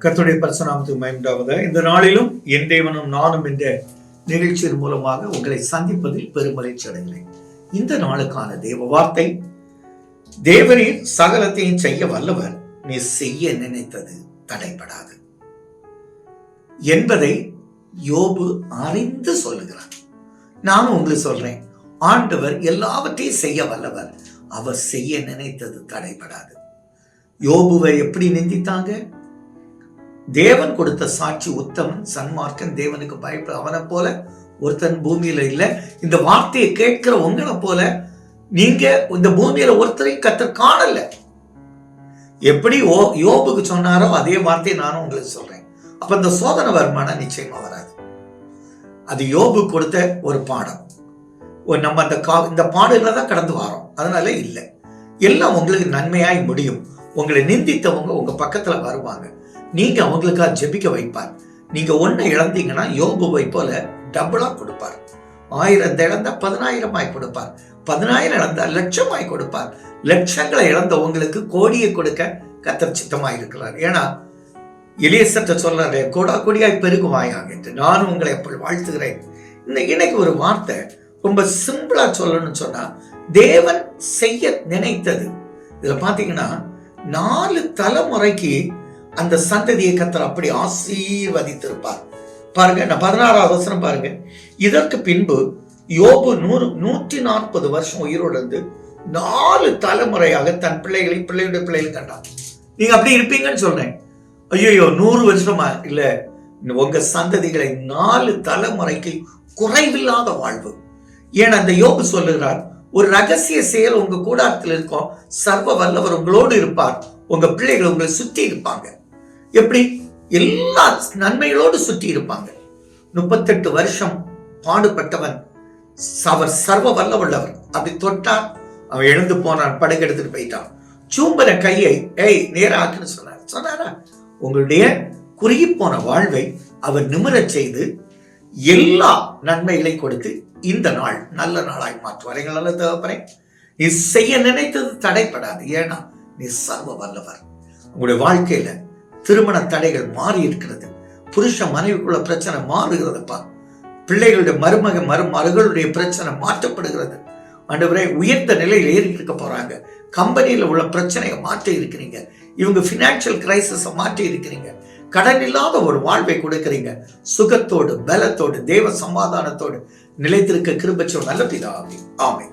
கர்த்தருடைய பரிசுநாமத்துக்கு மகிமையுண்டாவதாக. இந்த நாளிலும் என் தேவனும் நானும் என்ற நிகழ்ச்சியின் மூலமாக உங்களை சந்திப்பதில் பெருமகிழ்ச்சி அடைகிறேன். இந்த நாளுக்கான தேவ வார்த்தை, தேவரீர் சகலத்தையும் செய்ய வல்லவர், நீ செய்ய நினைத்தது தடைபடாது என்பதை யோபு அறிந்து சொல்லுகிறார். நானும் உங்களுக்கு சொல்றேன், ஆண்டவர் எல்லாவற்றையும் செய்ய வல்லவர், அவர் செய்ய நினைத்தது தடைபடாது. யோபுவை எப்படி நிந்தித்தாங்க? தேவன் கொடுத்த சாட்சி உத்தமன், சன்மார்க்கன், தேவனுக்கு பயப்பட, அவனை போல ஒருத்தன் பூமியில இல்லை. இந்த வார்த்தையை கேட்கிற உங்களை போல நீங்க இந்த பூமியில ஒருத்தரையும் கர்த்தர் காணல. எப்படி யோபுக்கு சொன்னாரோ அதே வார்த்தையை நானும் உங்களுக்கு சொல்றேன். அப்ப இந்த சோதனை வருமானம் நிச்சயமா வராது. அது யோபு கொடுத்த ஒரு பாடம். நம்ம இந்த பாடுகளை தான் கடந்து வரோம். அதனால இல்லை, எல்லாம் உங்களுக்கு நன்மையாய் முடியும். உங்களை நிந்தித்தவங்க உங்க பக்கத்துல வருவாங்க, நீங்க அவங்களுக்காக ஜெபிக்க வைப்பார். நீங்க ஒன்னை இழந்தீங்கன்னா யோபுவை போல டபுளா கொடுப்பார். 1000 இழந்தா 10,000 கொடுப்பார். 10,000 இழந்தா லட்சமாய் கொடுப்பார். லட்சங்களை இழந்தவங்களுக்கு கோடியை கொடுக்க கர்த்தர் சித்தமாய் இருக்கிறார். ஏன்னா எலியேசர்ட்ட சொல்றாரு, கோடா கோடியாய் பெருகுவாயாக என்று நானும் உங்களை அப்படி வாழ்த்துகிறேன். இன்னைக்கு ஒரு வார்த்தை ரொம்ப சிம்பிளா சொல்லணும்னு சொன்னா, தேவன் செய்ய நினைத்தது. இதுல பாத்தீங்கன்னா 4 தலைமுறைக்கு அந்த சந்ததியை கர்த்தர் அப்படி ஆசீர்வதித்திருப்பார். பாருங்க, நான் 16வது வசனம் பாருங்க. இதற்கு பின்பு யோபு 140 வருஷம் உயிரோடு இருந்து 4 தலைமுறையாக தன் பிள்ளைகளை பிள்ளையுடைய பிள்ளைகள் கண்டான். நீங்க அப்படி இருப்பீங்கன்னு சொல்றேன். ஐயோ 100 வருஷமா இல்ல, உங்க சந்ததிகளை 4 தலைமுறைக்கு குறைவில்லாத வாழ்வு. ஏன் அந்த யோபு சொல்லுகிறார், ஒரு ரகசிய செயல் உங்க கூடாரத்தில் இருக்கும், சர்வ வல்லவர் உங்களோடு இருப்பார், உங்க பிள்ளைகள் உங்களை சுற்றி இருப்பாங்க. எப்படி? எல்லா நன்மைகளோடு சுற்றி இருப்பாங்க. 38 வருஷம் பாடுபட்டவன், அவர் சர்வ வல்லவல்லவர். அப்படி தொட்டான், அவன் எழுந்து போனான், படுக்கெடுத்துட்டு போயிட்டான். சூம்பன கையை நேராக்குன்னு சொன்னாரா? உங்களுடைய குறுகி போன வாழ்வை அவர் நிமிரச் செய்து எல்லா நன்மைகளை கொடுத்து இந்த நாள் நல்ல நாளாய் மாற்றுவார். எங்கள் நல்ல தகப்பனே, நீ செய்ய நினைத்தது தடைப்படாது. ஏன்னா நீ சர்வ வல்லவர். உங்களுடைய வாழ்க்கையில திருமண தடைகள் மாறி இருக்கிறது. புருஷ மனைவிக்குள்ள பிரச்சனை மாறுகிறதுப்பா. பிள்ளைகளுடைய மருமகளுடைய பிரச்சனை மாற்றப்படுகிறது. ஆண்டவரே, உயர்ந்த நிலையில் ஏறி இருக்க போறாங்க. கம்பெனியில உள்ள பிரச்சனையை மாற்றி இருக்கிறீங்க. இவங்க பினான்சியல் கிரைசிஸை மாற்றி இருக்கிறீங்க. கடன் இல்லாத ஒரு வாழ்வை கொடுக்கிறீங்க. சுகத்தோடு, பலத்தோடு, தேவ சமாதானத்தோடு நிலைத்திருக்க கிருபையோடு நல்ல பிதாவே, ஆமென்.